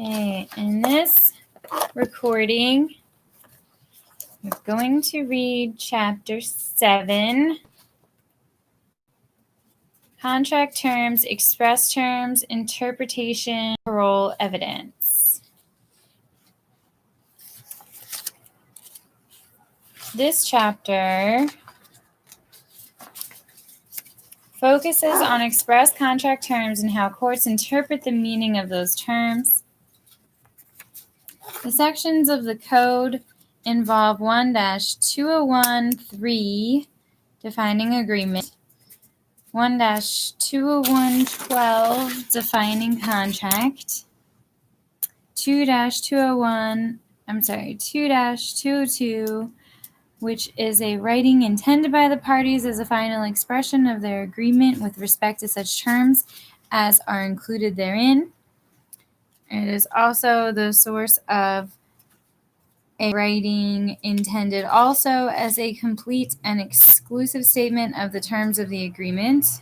Okay, in this recording, we're going to read Chapter 7, Contract Terms, Express Terms, Interpretation, Parole Evidence. This chapter focuses on express contract terms and how courts interpret the meaning of those terms. The sections of the code involve 1-2013, defining agreement, 1-20112, defining contract, 2-202, which is a writing intended by the parties as a final expression of their agreement with respect to such terms as are included therein. It is also the source of a writing intended also as a complete and exclusive statement of the terms of the agreement.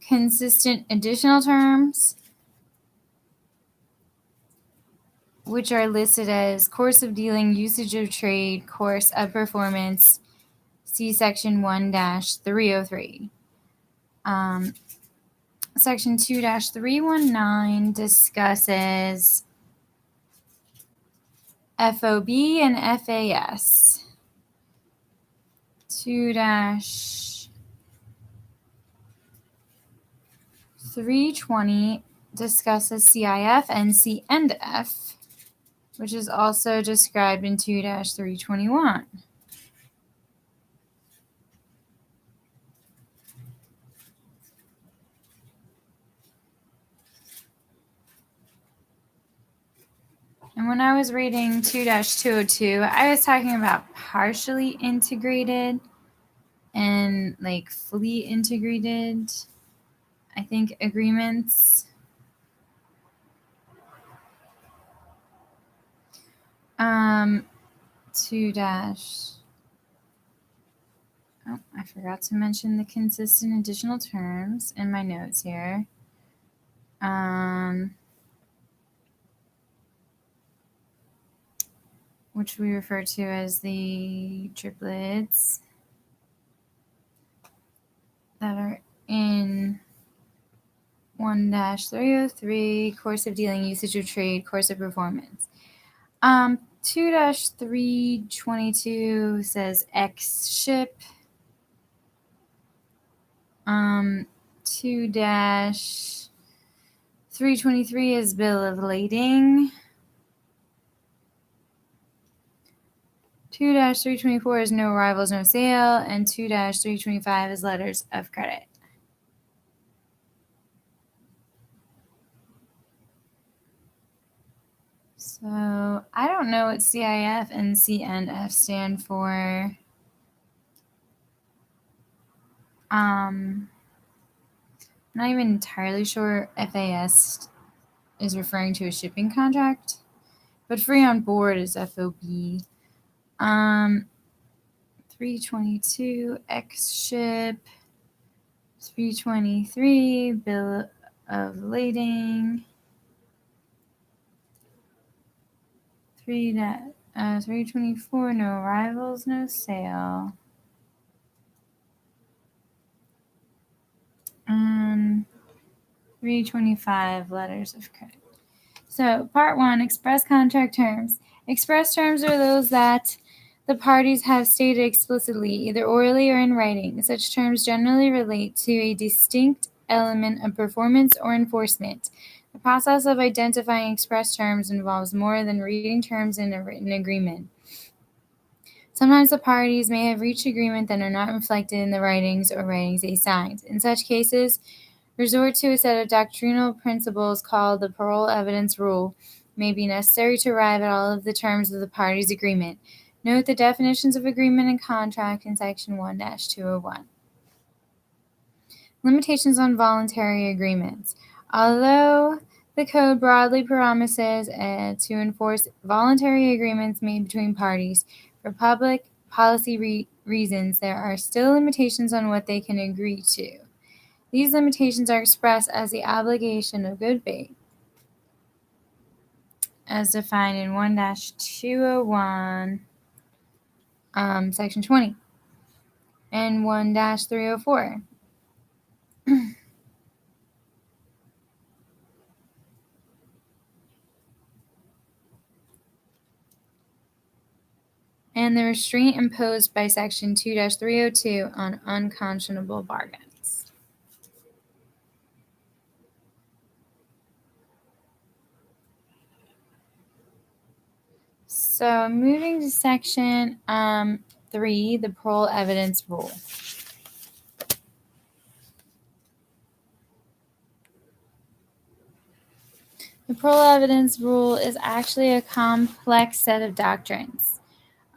Consistent additional terms, which are listed as course of dealing, usage of trade, course of performance, see Section 1-303. Section 2-319 discusses FOB and FAS. 2-320 discusses CIF and C&F, which is also described in 2-321. And when I was reading 2-202, I was talking about partially integrated and like fully integrated, I think, agreements. I forgot to mention the consistent additional terms in my notes here. Which we refer to as the triplets that are in 1-303, course of dealing, usage of trade, course of performance. 2-322 says X ship. 2-323 is bill of lading. 2-324 is no arrivals, no sale, and 2-325 is letters of credit. So I don't know what CIF and C&F stand for. I'm not even entirely sure FAS is referring to a shipping contract, but free on board is FOB. 322 X ship, 323 bill of lading, 324 no arrivals, no sale, and 325 letters of credit. So part 1, express contract terms. Express terms are those that the parties have stated explicitly, either orally or in writing. Such terms generally relate to a distinct element of performance or enforcement. The process of identifying express terms involves more than reading terms in a written agreement. Sometimes the parties may have reached agreement that are not reflected in the writings or writings they signed. In such cases, resort to a set of doctrinal principles called the parole evidence rule may be necessary to arrive at all of the terms of the parties' agreement. Note the definitions of agreement and contract in Section 1-201. Limitations on voluntary agreements. Although the Code broadly promises to enforce voluntary agreements made between parties for public policy reasons, there are still limitations on what they can agree to. These limitations are expressed as the obligation of good faith, as defined in 1-201, Section 20, and 1-304. And the restraint imposed by Section 2-302 on unconscionable bargains. So moving to Section 3, the parole evidence rule. The parole evidence rule is actually a complex set of doctrines.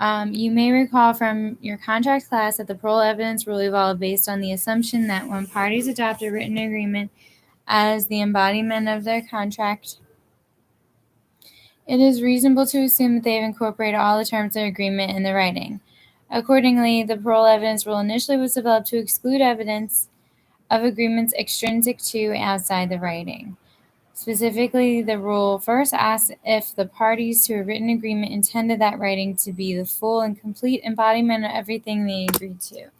You may recall from your contract class that the parole evidence rule evolved based on the assumption that when parties adopt a written agreement as the embodiment of their contract, it is reasonable to assume that they have incorporated all the terms of their agreement in the writing. Accordingly, the parole evidence rule initially was developed to exclude evidence of agreements extrinsic to outside the writing. Specifically, the rule first asks if the parties to a written agreement intended that writing to be the full and complete embodiment of everything they agreed to.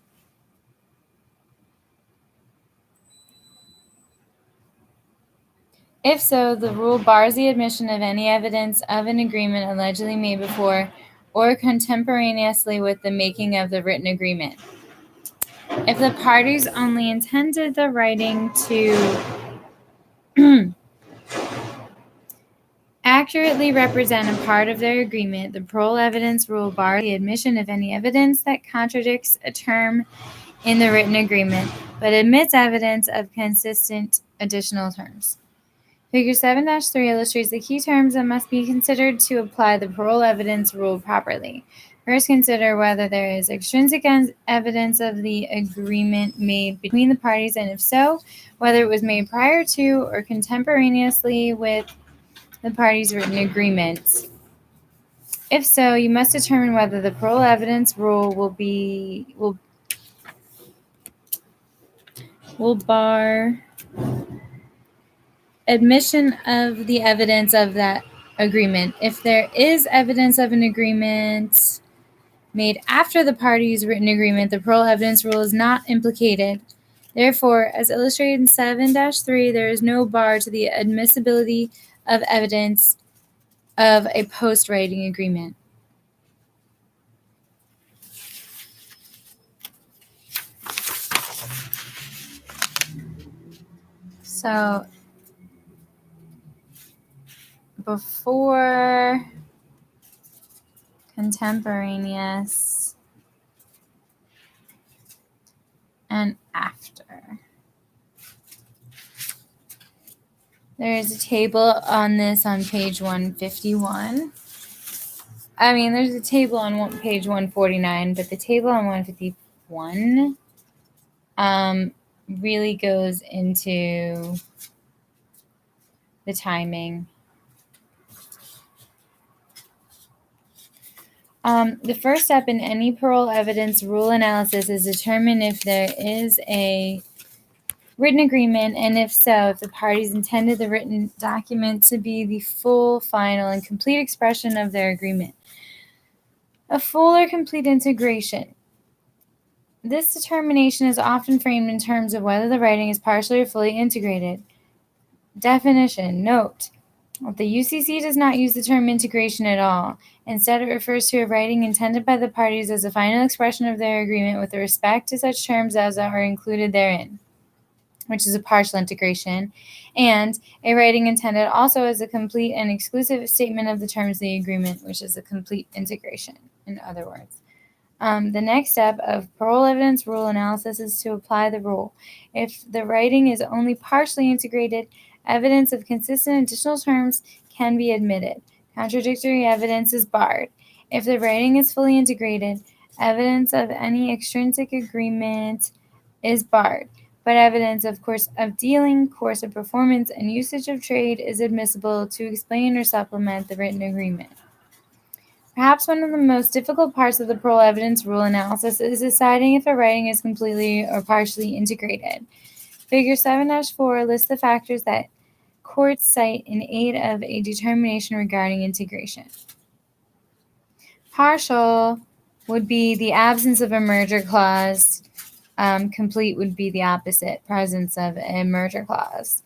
If so, the rule bars the admission of any evidence of an agreement allegedly made before or contemporaneously with the making of the written agreement. If the parties only intended the writing to accurately represent a part of their agreement, the parole evidence rule bars the admission of any evidence that contradicts a term in the written agreement, but admits evidence of consistent additional terms. Figure 7-3 illustrates the key terms that must be considered to apply the parole evidence rule properly. First, consider whether there is extrinsic evidence of the agreement made between the parties, and if so, whether it was made prior to or contemporaneously with the parties' written agreements. If so, you must determine whether the parole evidence rule will bar admission of the evidence of that agreement. If there is evidence of an agreement made after the parties' written agreement, the parole evidence rule is not implicated. Therefore, as illustrated in 7-3, there is no bar to the admissibility of evidence of a post-writing agreement. So, before, contemporaneous, and after. There is a table on this on page 151. There's a table on page 149, but the table on 151 really goes into the timing. The first step in any parole evidence rule analysis is determine if there is a written agreement, and if so, if the parties intended the written document to be the full, final, and complete expression of their agreement. A full or complete integration. This determination is often framed in terms of whether the writing is partially or fully integrated. Definition. Note: the UCC does not use the term integration at all. Instead, it refers to a writing intended by the parties as a final expression of their agreement with respect to such terms as are included therein, which is a partial integration, and a writing intended also as a complete and exclusive statement of the terms of the agreement, which is a complete integration, in other words. The next step of parole evidence rule analysis is to apply the rule. If the writing is only partially integrated, evidence of consistent additional terms can be admitted. Contradictory evidence is barred. If the writing is fully integrated, evidence of any extrinsic agreement is barred, but evidence of course of dealing, course of performance, and usage of trade is admissible to explain or supplement the written agreement. Perhaps one of the most difficult parts of the parole evidence rule analysis is deciding if a writing is completely or partially integrated. Figure 7-4 lists the factors that courts cite in aid of a determination regarding integration. Partial would be the absence of a merger clause. Complete would be the opposite, presence of a merger clause.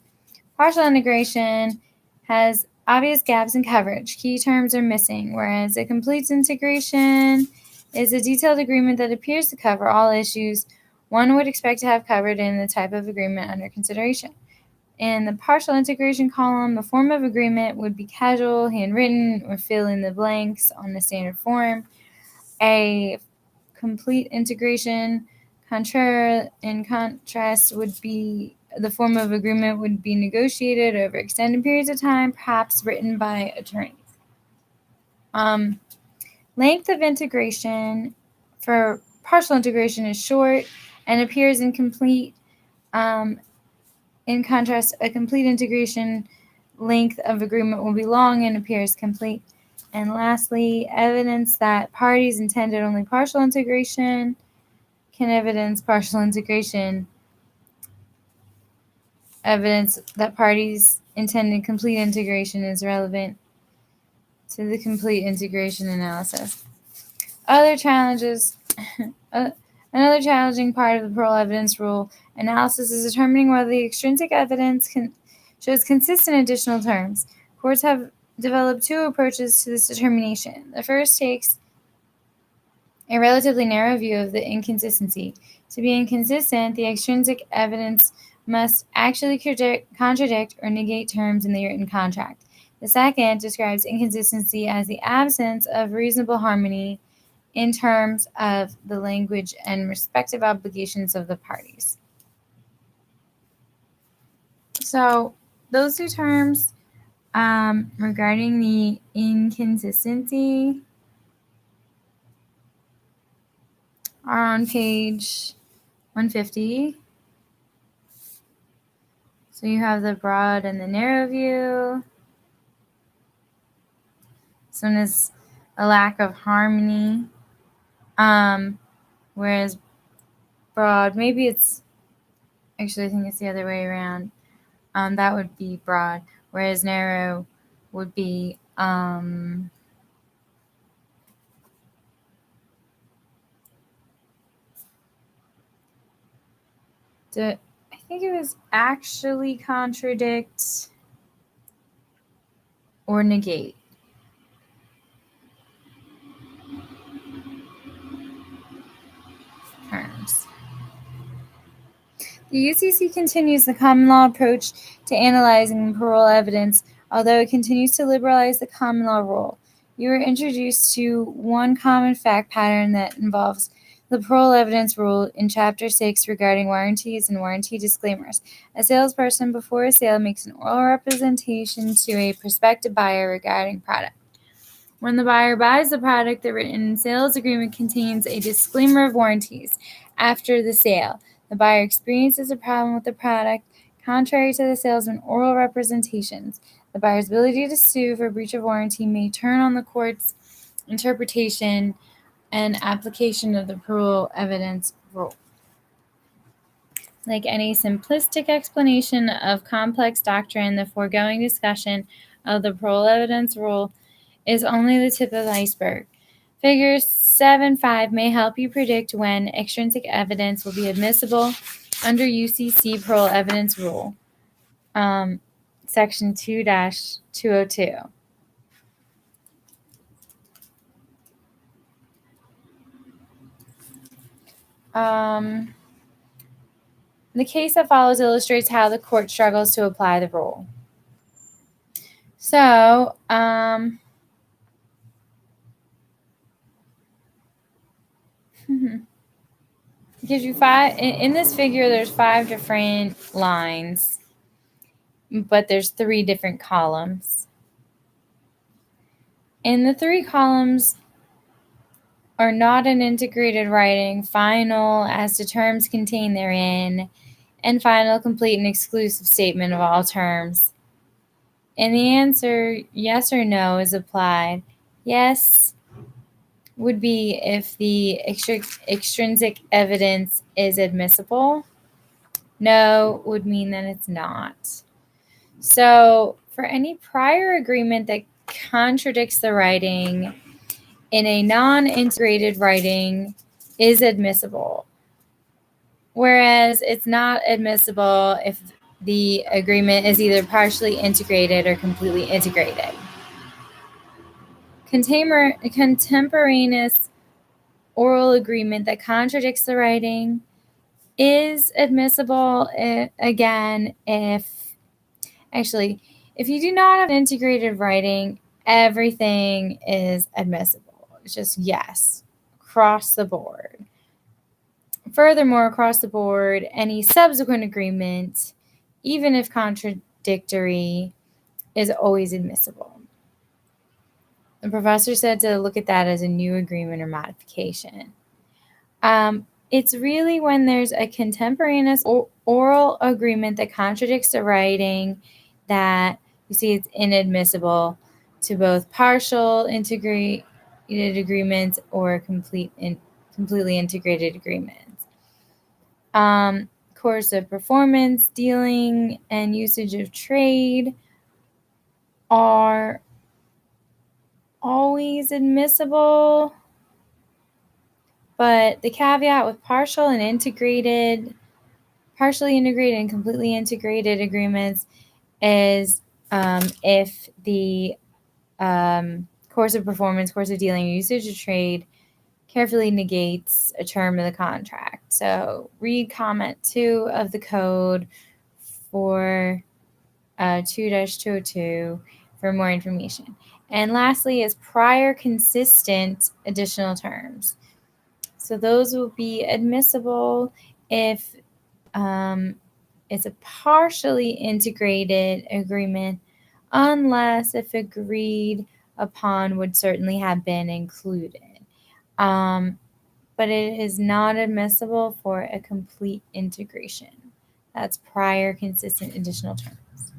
Partial integration has obvious gaps in coverage. Key terms are missing, whereas a complete integration is a detailed agreement that appears to cover all issues one would expect to have covered in the type of agreement under consideration. In the partial integration column, the form of agreement would be casual, handwritten, or fill in the blanks on the standard form. A complete integration, in contrast, would be the form of agreement would be negotiated over extended periods of time, perhaps written by attorneys. Length of integration for partial integration is short and appears incomplete. In contrast, a complete integration length of agreement will be long and appears complete. And lastly, evidence that parties intended only partial integration can evidence partial integration. Evidence that parties intended complete integration is relevant to the complete integration analysis. Other challenges. Another challenging part of the parole evidence rule analysis is determining whether the extrinsic evidence shows consistent additional terms. Courts have developed two approaches to this determination. The first takes a relatively narrow view of the inconsistency. To be inconsistent, the extrinsic evidence must actually contradict or negate terms in the written contract. The second describes inconsistency as the absence of reasonable harmony in terms of the language and respective obligations of the parties. So those two terms regarding the inconsistency are on page 150. So you have the broad and the narrow view. This one is a lack of harmony. Whereas broad, maybe it's, actually I think it's the other way around. That would be broad, whereas narrow would be I think it was actually contradict or negate. Terms. The UCC continues the common law approach to analyzing parole evidence, although it continues to liberalize the common law rule. You are introduced to one common fact pattern that involves the parole evidence rule in Chapter 6 regarding warranties and warranty disclaimers. A salesperson before a sale makes an oral representation to a prospective buyer regarding product. When the buyer buys the product, the written sales agreement contains a disclaimer of warranties. After the sale, the buyer experiences a problem with the product. Contrary to the salesman's oral representations, the buyer's ability to sue for breach of warranty may turn on the court's interpretation and application of the parole evidence rule. Like any simplistic explanation of complex doctrine, the foregoing discussion of the parole evidence rule is only the tip of the iceberg. Figure 7.5 may help you predict when extrinsic evidence will be admissible under UCC parole evidence rule, section 2-202. The case that follows illustrates how the court struggles to apply the rule. So, gives you five, in this figure there's 5 different lines, but there's 3 different columns. And the 3 columns are not an integrated writing, final as to terms contained therein, and final, complete, and exclusive statement of all terms. And the answer, yes or no, is applied. Yes would be if the extrinsic evidence is admissible. No would mean that it's not. So for any prior agreement that contradicts the writing in a non-integrated writing is admissible, whereas it's not admissible if the agreement is either partially integrated or completely integrated. Contemporaneous oral agreement that contradicts the writing is admissible, again, if you do not have integrated writing, everything is admissible. It's just yes, across the board. Furthermore, across the board, any subsequent agreement, even if contradictory, is always admissible. The professor said to look at that as a new agreement or modification. It's really when there's a contemporaneous oral agreement that contradicts the writing that you see it's inadmissible to both partial integrated agreements or completely integrated agreements. Course of performance, dealing, and usage of trade are always admissible, but the caveat with partially integrated and completely integrated agreements is if the course of performance, course of dealing, or usage of trade carefully negates a term of the contract. So read comment 2 of the code for 2-202 for more information. And lastly is prior consistent additional terms. So those will be admissible if it's a partially integrated agreement, unless if agreed upon would certainly have been included. But it is not admissible for a complete integration. That's prior consistent additional terms.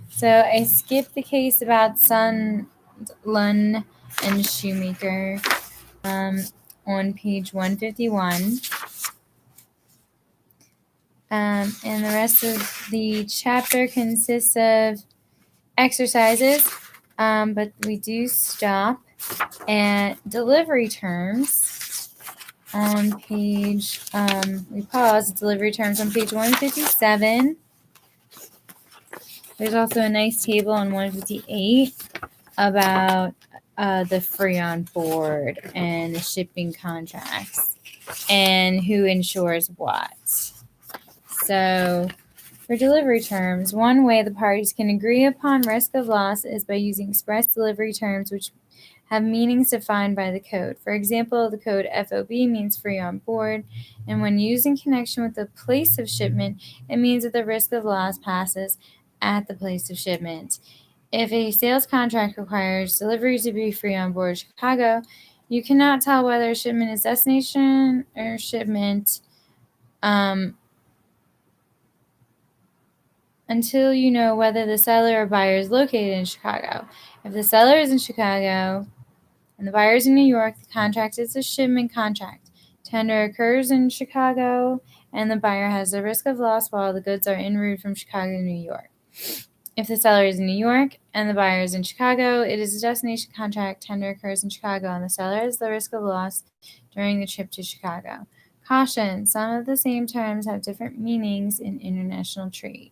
So I skipped the case about Sun, Lun, and Shoemaker on page 151. And the rest of the chapter consists of exercises, but we do stop at delivery terms on page, we pause at delivery terms on page 157. There's also a nice table on 158 about the free on board and the shipping contracts and who insures what. So for delivery terms, one way the parties can agree upon risk of loss is by using express delivery terms which have meanings defined by the code. For example, the code FOB means free on board, and when used in connection with the place of shipment, it means that the risk of loss passes at the place of shipment. If a sales contract requires delivery to be free on board Chicago, you cannot tell whether shipment is destination or shipment until you know whether the seller or buyer is located in Chicago. If the seller is in Chicago and the buyer is in New York, the contract is a shipment contract. Tender occurs in Chicago, and the buyer has the risk of loss while the goods are en route from Chicago to New York. If the seller is in New York and the buyer is in Chicago, it is a destination contract. Tender occurs in Chicago, and the seller has the risk of loss during the trip to Chicago. Caution: some of the same terms have different meanings in international trade.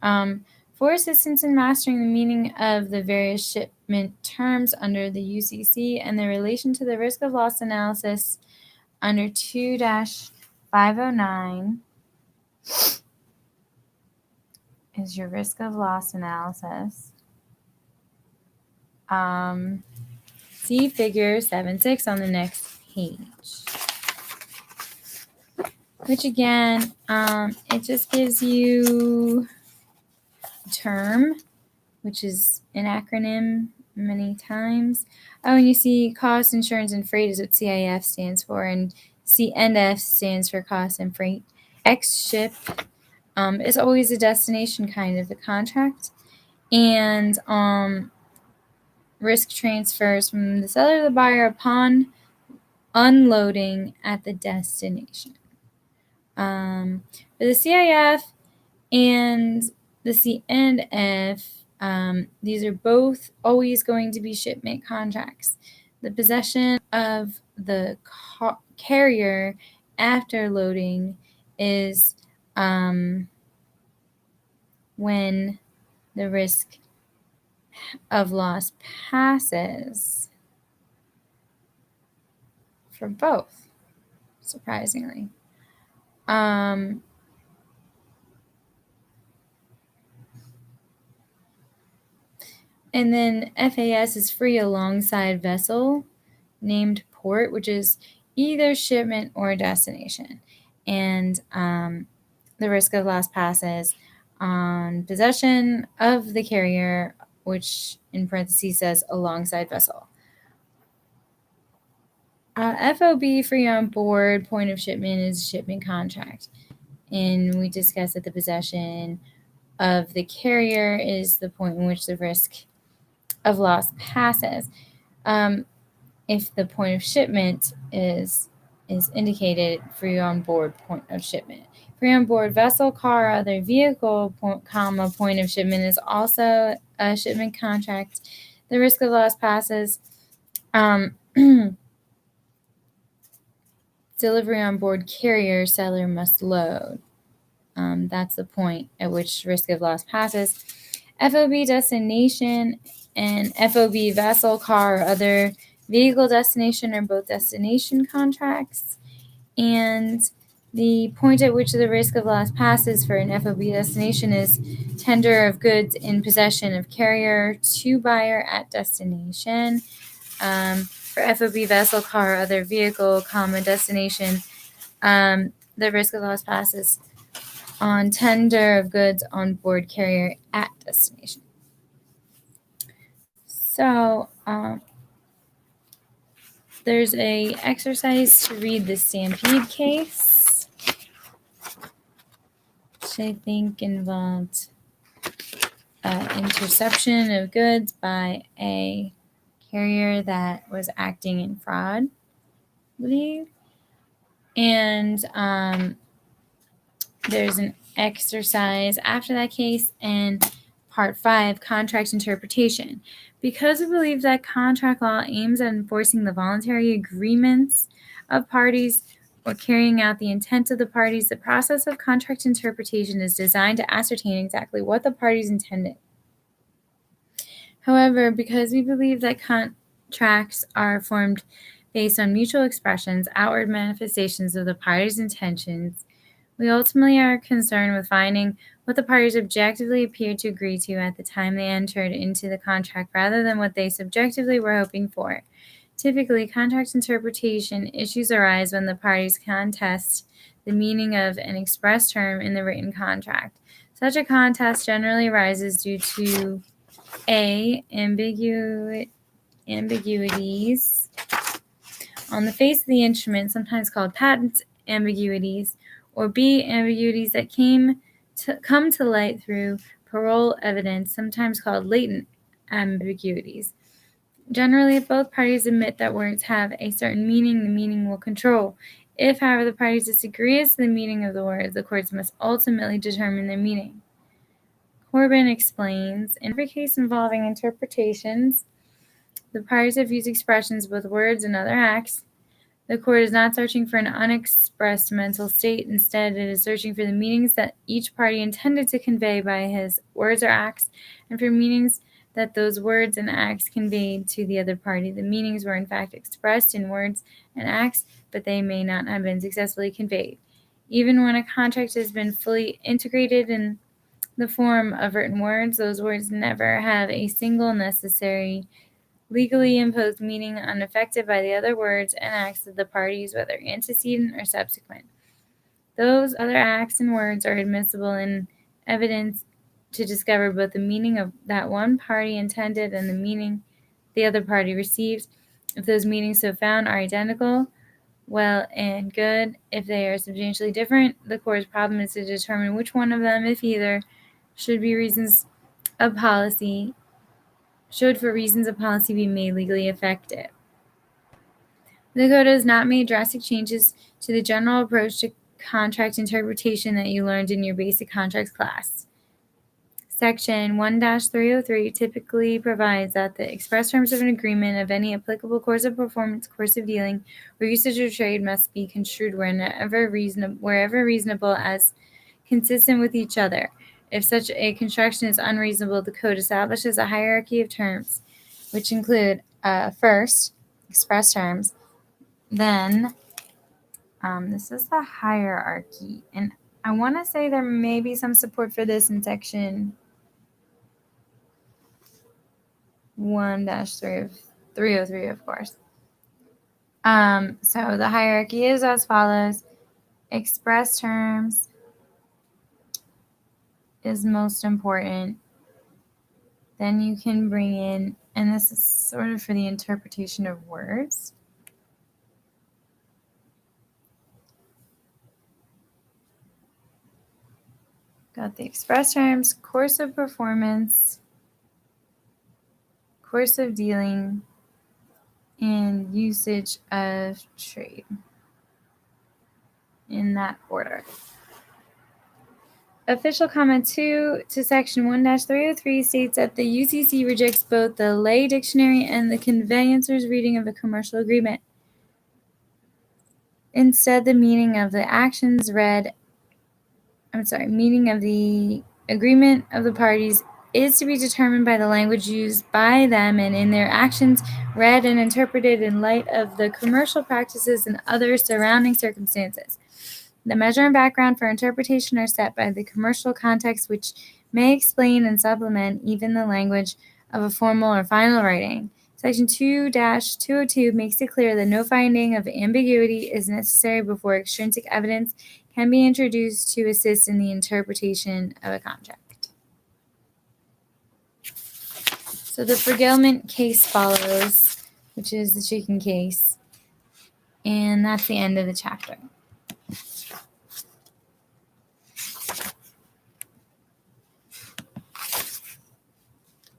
For assistance in mastering the meaning of the various shipment terms under the UCC and their relation to the risk of loss analysis under 2-509 is your risk of loss analysis. See figure 7.6 on the next page. Which again, it just gives you term, which is an acronym many times. Oh, and you see cost, insurance, and freight is what CIF stands for, and C&F stands for cost and freight. X-ship is always a destination kind of a contract, and risk transfers from the seller to the buyer upon unloading at the destination. For the CIF and the C&F, these are both always going to be shipment contracts. The possession of the carrier after loading is when the risk of loss passes for both, surprisingly. And then FAS is free alongside vessel named port, which is either shipment or destination. And the risk of loss passes on possession of the carrier, which in parentheses says alongside vessel. FOB, free on board, point of shipment is shipment contract. And we discussed that the possession of the carrier is the point in which the risk of loss passes. If the point of shipment is indicated, free on board point of shipment. Free on board vessel, car, other vehicle, point of shipment is also a shipment contract. The risk of loss passes. Delivery on board carrier, seller must load. That's the point at which risk of loss passes. FOB destination and FOB vessel, car, or other vehicle destination are both destination contracts. And the point at which the risk of loss passes for an FOB destination is tender of goods in possession of carrier to buyer at destination. For FOB vessel, car, or other vehicle, destination, the risk of loss passes on tender of goods on board carrier at destination. So there's a exercise to read the Stampede case, which I think involved interception of goods by a carrier that was acting in fraud, I believe. And there's an exercise after that case in Part 5, Contract Interpretation. Because we believe that contract law aims at enforcing the voluntary agreements of parties or carrying out the intent of the parties, the process of contract interpretation is designed to ascertain exactly what the parties intended. However, because we believe that contracts are formed based on mutual expressions, outward manifestations of the parties' intentions, we ultimately are concerned with finding what the parties objectively appeared to agree to at the time they entered into the contract rather than what they subjectively were hoping for. Typically, contract interpretation issues arise when the parties contest the meaning of an express term in the written contract. Such a contest generally arises due to A, ambiguities on the face of the instrument, sometimes called patent ambiguities, or B, ambiguities that come to light through parole evidence, sometimes called latent ambiguities. Generally, if both parties admit that words have a certain meaning, the meaning will control. If, however, the parties disagree as to the meaning of the words, the courts must ultimately determine their meaning. Corbin explains, in every case involving interpretations, the parties have used expressions, both words and other acts. The court is not searching for an unexpressed mental state. Instead, it is searching for the meanings that each party intended to convey by his words or acts, and for meanings that those words and acts conveyed to the other party. The meanings were in fact expressed in words and acts, but they may not have been successfully conveyed. Even when a contract has been fully integrated in the form of written words, those words never have a single necessary legally imposed meaning unaffected by the other words and acts of the parties, whether antecedent or subsequent. Those other acts and words are admissible in evidence to discover both the meaning of that one party intended and the meaning the other party received. If those meanings so found are identical, well and good. If they are substantially different, the court's problem is to determine which one of them, if either, should for reasons of policy be made legally effective. The code has not made drastic changes to the general approach to contract interpretation that you learned in your basic contracts class. Section 1-303 typically provides that the express terms of an agreement of any applicable course of performance, course of dealing, or usage of trade must be construed wherever reasonable as consistent with each other. If such a construction is unreasonable, the code establishes a hierarchy of terms, which include first, express terms, then this is the hierarchy, and I want to say there may be some support for this in section 1-303, of course. So the hierarchy is as follows. Express terms is most important. Then you can bring in, and this is sort of for the interpretation of words. Got the express terms, course of performance, course of dealing, and usage of trade in that order. Official comment 2 to section 1-303 states that the UCC rejects both the lay dictionary and the conveyancer's reading of a commercial agreement. Instead, the meaning of the agreement of the parties is to be determined by the language used by them and in their actions, read and interpreted in light of the commercial practices and other surrounding circumstances. The measure and background for interpretation are set by the commercial context, which may explain and supplement even the language of a formal or final writing. Section 2-202 makes it clear that no finding of ambiguity is necessary before extrinsic evidence can be introduced to assist in the interpretation of a contract. So the forgilment case follows, which is the chicken case, and that's the end of the chapter.